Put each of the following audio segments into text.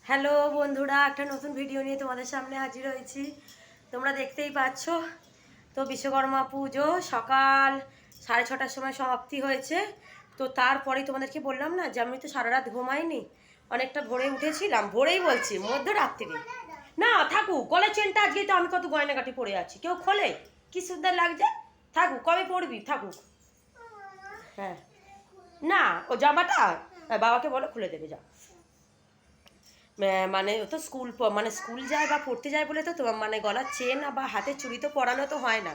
Hello বন্ধুরা, একটা নতুন ভিডিও নিয়ে তোমাদের সামনে হাজির হয়েছি। তোমরা দেখতেই পাচ্ছ তো বিশ্বকর্মা পুজো সকাল 6:30টার সময় সমাপ্তি হয়েছে। তো তারপরেই তোমাদেরকে বললাম না যে আমি তো সারা রাত ঘুমাইনি, অনেকটা ভোরে উঠেছিলাম। ভোরেই বলছি, মধ্যরাত্রি না। থাকুক গলার চেনটা, আজকে তো আমি কত গয়নাগাটি পরে আছি, কেউ খোলে? কি সুন্দর লাগছে। থাকুক, কবে পড়বি থাকুক। হ্যাঁ না, ও জামাটা বাবাকে বলো খুলে দেবে, যা। মানে ও তো মানে স্কুল যায় বা পড়তে যায় বলে তো মানে গলার চেন বা হাতের চুড়ি তো পরানো তো হয় না।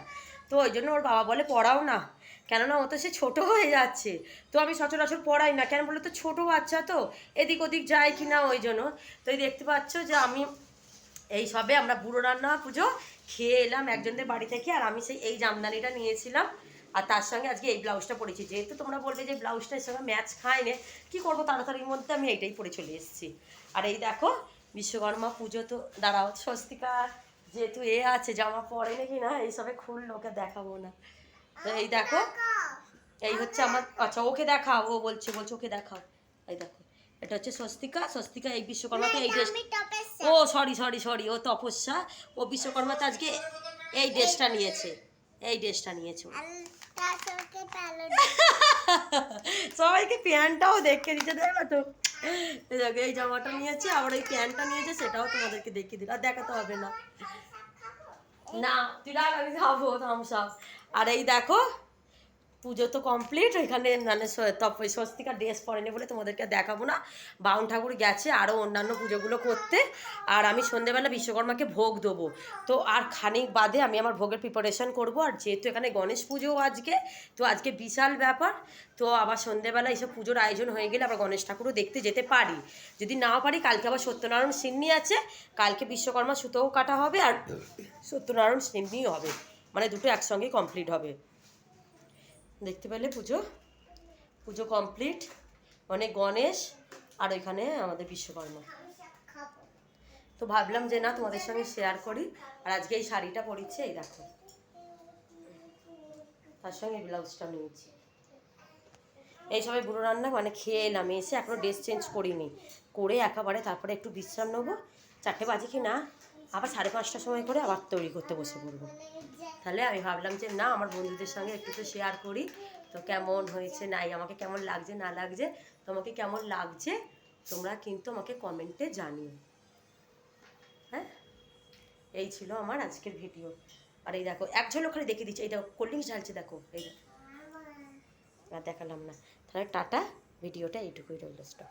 তো ওই জন্য ওর বাবা বলে পড়াও না, কেননা ও তো সে ছোটো হয়ে যাচ্ছে। তো আমি সচরাচর পড়াই না, কেন বলে তো ছোটো বাচ্চা তো এদিক ওদিক যায় কি না, ওই জন্য। তো এই দেখতে পাচ্ছ যে আমি এই সবে আমরা বুড়ো রান্না পুজো খেয়ে এলাম একজনদের বাড়ি থেকে, আর আমি সেই এই জামদানিটা নিয়েছিলাম, আর তার সঙ্গে আজকে এই ব্লাউজটা পরেছি। যেহেতু তোমরা বলবে যে ব্লাউজটা এর সঙ্গে ম্যাচ খায় না, কী করবো, তাড়াতাড়ির মধ্যে আমি এইটাই পরে চলে এসেছি। আর এই দেখো বিশ্বকর্মা পুজো তো দাঁড়াও, স্বস্তিকা যেহেতু আছে জামা পরে নাকি না, এইসবে খুললো, ওকে দেখাবো না। তো এই দেখো, এই হচ্ছে আমার, আচ্ছা ওকে দেখাও, ও বলছে ওকে দেখাও। এই দেখো, এটা হচ্ছে স্বস্তিকা এই বিশ্বকর্মাতে এই ড্রেস। ও সরি, ও তপস্যা। ও বিশ্বকর্মাতে আজকে এই ড্রেসটা নিয়েছে, এই ড্রেসটা নিয়েছে। সবাইকে প্যান্টটাও দেখে দিতে, দেখো তো এই জামাটা নিয়েছে, আবার এই প্যান্টটা নিয়েছে, সেটাও তোমাদেরকে দেখিয়ে দিল। আর দেখাতে হবে না, না তুই রাখ, আমি খাবো থামসাপ। আর এই দেখো পুজো তো কমপ্লিট, এখানে মানে স্বস্তিকা ড্রেস পরেনি বলে তোমাদেরকে দেখাবো না। বাউন ঠাকুর গেছে আরও অন্যান্য পুজোগুলো করতে, আর আমি সন্ধেবেলা বিশ্বকর্মাকে ভোগ দেবো। তো আর খানিক বাদে আমি আমার ভোগের প্রিপারেশন করব। আর যেহেতু এখানে গণেশ পুজো আজকে, তো আজকে বিশাল ব্যাপার। তো আবার সন্ধেবেলা এইসব পুজোর আয়োজন হয়ে গেলে আবার গণেশ ঠাকুরও দেখতে যেতে পারি। যদি নাও পারি, কালকে আবার সত্যনারায়ণ সিন্নি আছে, কালকে বিশ্বকর্মা সুতোও কাটা হবে আর সত্যনারায়ণ সিন্নিও হবে, মানে দুটো একসঙ্গেই কমপ্লিট হবে। দেখতে পেলে পুজো কমপ্লিট, মানে গণেশ আর ওইখানে আমাদের বিশ্বকর্মা। তো ভাবলাম যে না তোমাদের সঙ্গে শেয়ার করি। আর আজকে এই শাড়িটা পরেছি, এই দেখো, তার সঙ্গে ব্লাউজটা নিয়েছি। এই সবাই বুড়ো রান্না মানে খেয়ে এলাম, এসে এখনও ড্রেস চেঞ্জ করিনি, করে একেবারে তারপরে একটু বিশ্রাম নেবো। 4টে বাজে কি না, আবার 5:30টার সময় করে আবার তৈরি করতে বসে পড়বো। তাহলে আমি ভাবলাম যে না, আমার বন্ধুদের সঙ্গে একটু তো শেয়ার করি। তো কেমন হয়েছে নাই, আমাকে কেমন লাগছে না লাগছে, তোমাকে কেমন লাগছে তোমরা কিন্তু আমাকে কমেন্টে জানিও। হ্যাঁ, এই ছিল আমার আজকের ভিডিও। আর এই দেখো এক ঝলক খালি দেখিয়ে দিচ্ছি, এইটা কোল্ড ড্রিঙ্কস ঢালছে, দেখো এই আর দেখালাম না। তাহলে টাটা, ভিডিওটা এইটুকুই রইল, স্টপ।